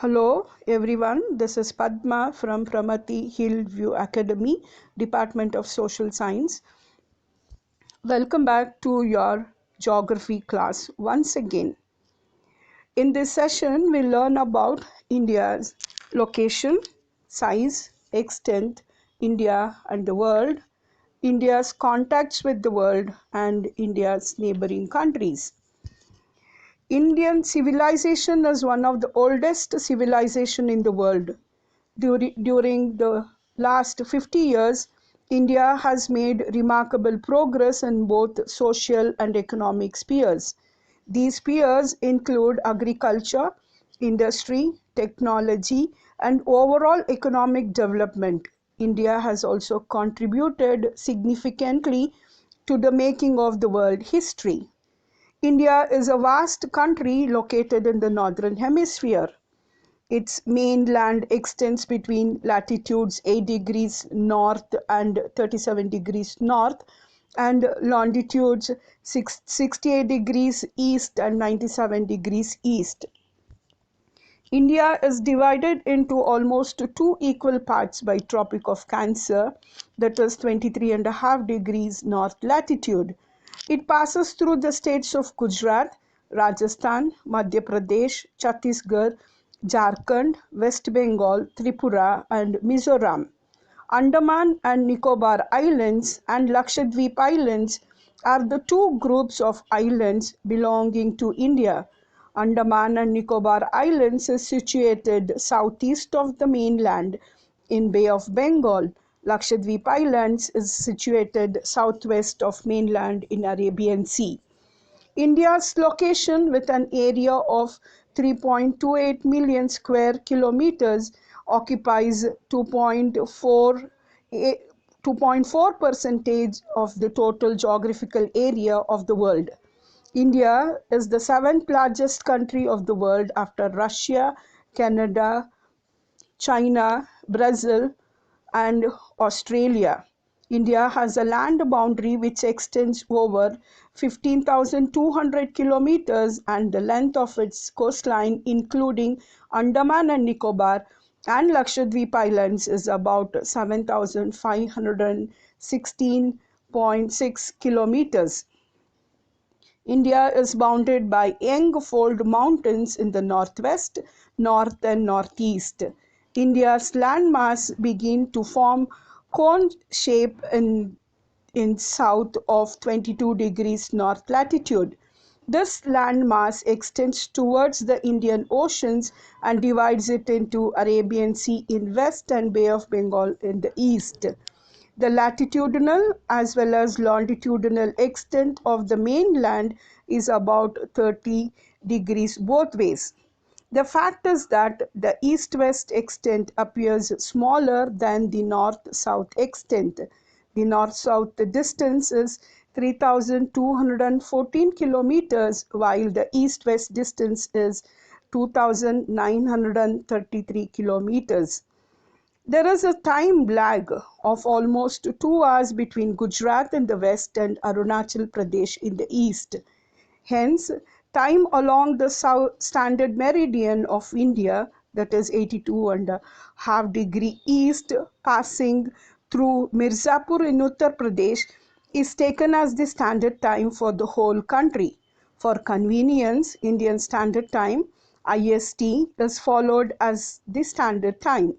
Hello everyone, this is Padma from Pramati Hillview Academy, Department of Social Science. Welcome back to your geography class once again. In this session, we learn about India's location, size, extent, India and the world, India's contacts with the world, and India's neighboring countries. Indian civilization is one of the oldest civilization in the world. During the last 50 years, India has made remarkable progress in both social and economic spheres. These spheres include agriculture, industry, technology, and overall economic development. India has also contributed significantly to the making of the world history. India is a vast country located in the northern hemisphere. Its mainland extends between latitudes 8 degrees north and 37 degrees north and longitudes 68 degrees east and 97 degrees east. India is divided into almost two equal parts by Tropic of Cancer, that is 23.5 degrees north latitude. It passes through the states of Gujarat, Rajasthan, Madhya Pradesh, Chhattisgarh, Jharkhand, West Bengal, Tripura, and Mizoram. Andaman and Nicobar Islands and Lakshadweep Islands are the two groups of islands belonging to India. Andaman and Nicobar Islands is situated southeast of the mainland in Bay of Bengal. Lakshadweep Islands is situated southwest of mainland in Arabian Sea. India's location with an area of 3.28 million square kilometers occupies 2.4% of the total geographical area of the world. India is the seventh largest country of the world after Russia, Canada, China, Brazil, and Australia. India has a land boundary which extends over 15,200 kilometers, and the length of its coastline, including Andaman and Nicobar and Lakshadweep Islands, is about 7,516.6 kilometers. India is bounded by Young-Fold Mountains in the northwest, north and northeast. India's landmass begin to form cone shape in south of 22 degrees north latitude. This landmass extends towards the Indian Oceans and divides it into Arabian Sea in west and Bay of Bengal in the east. The latitudinal as well as longitudinal extent of the mainland is about 30 degrees both ways. The fact is that the east-west extent appears smaller than the north-south extent. The north-south distance is 3,214 kilometers, while the east-west distance is 2,933 kilometers. There is a time lag of almost 2 hours between Gujarat in the west and Arunachal Pradesh in the east. Hence, time along the standard meridian of India, that is 82.5 degree east, passing through Mirzapur in Uttar Pradesh, is taken as the standard time for the whole country. For convenience, Indian Standard Time (IST) is followed as the standard time.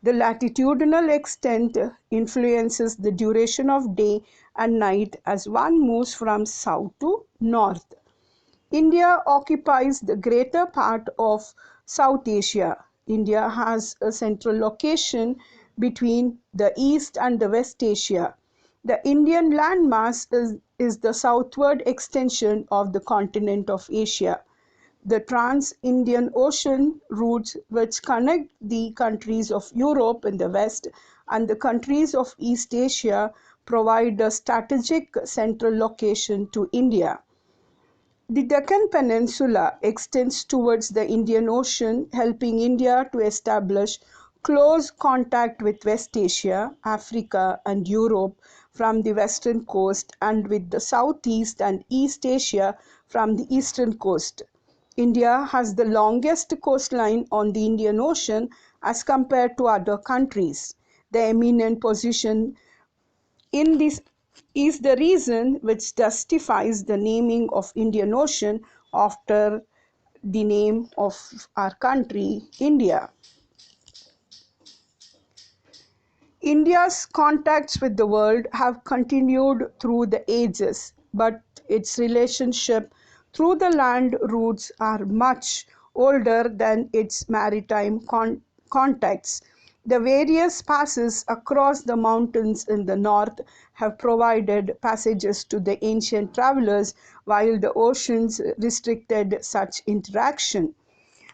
The latitudinal extent influences the duration of day and night as one moves from south to north. India occupies the greater part of South Asia. India has a central location between the East and the West Asia. The Indian landmass is the southward extension of the continent of Asia. The Trans-Indian Ocean routes which connect the countries of Europe in the west and the countries of East Asia provide a strategic central location to India. The Deccan Peninsula extends towards the Indian Ocean, helping India to establish close contact with West Asia, Africa, and Europe from the western coast and with the Southeast and East Asia from the eastern coast. India has the longest coastline on the Indian Ocean as compared to other countries. The eminent position in this is the reason which justifies the naming of Indian Ocean after the name of our country, India. India's contacts with the world have continued through the ages, but its relationship through the land routes are much older than its maritime contacts. The various passes across the mountains in the north have provided passages to the ancient travelers, while the oceans restricted such interaction.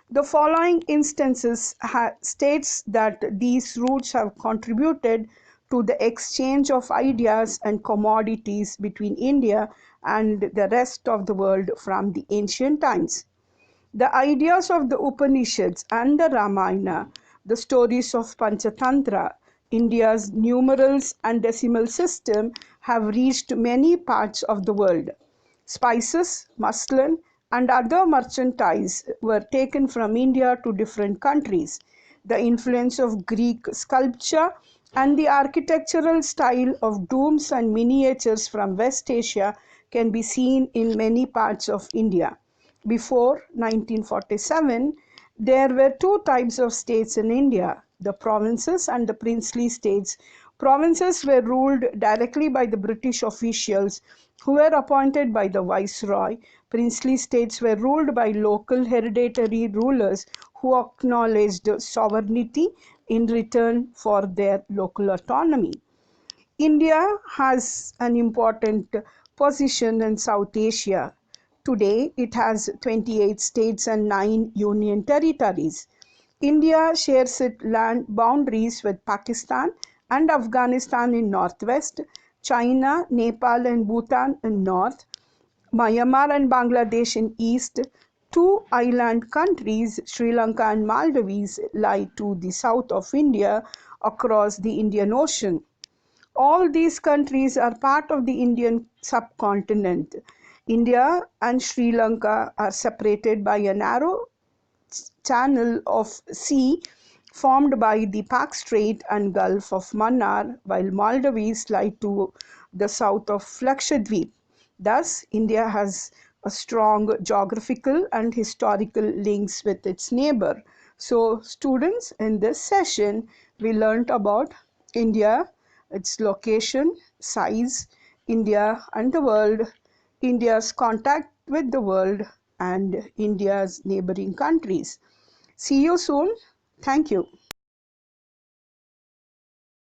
The following instances states that these routes have contributed to the exchange of ideas and commodities between India and the rest of the world from the ancient times. The ideas of the Upanishads and the Ramayana, the stories of Panchatantra, India's numerals and decimal system have reached many parts of the world. Spices, muslin, and other merchandise were taken from India to different countries. The influence of Greek sculpture and the architectural style of domes and miniatures from West Asia can be seen in many parts of India. Before 1947, there were two types of states in India, the provinces and the princely states. Provinces were ruled directly by the British officials who were appointed by the viceroy. Princely states were ruled by local hereditary rulers who acknowledged sovereignty in return for their local autonomy. India has an important position in South Asia. Today, it has 28 states and 9 union territories. India shares its land boundaries with Pakistan and Afghanistan in northwest, China, Nepal and Bhutan in north, Myanmar and Bangladesh in east. Two island countries, Sri Lanka and Maldives, lie to the south of India across the Indian Ocean. All these countries are part of the Indian subcontinent. India and Sri Lanka are separated by a narrow channel of sea formed by the Pak Strait and Gulf of Mannar, while Maldives lie to the south of Lakshadweep. Thus, India has a strong geographical and historical links with its neighbor. So, students, in this session, we learnt about India, its location, size, India and the world, India's contact with the world, and India's neighboring countries. See you soon. Thank you.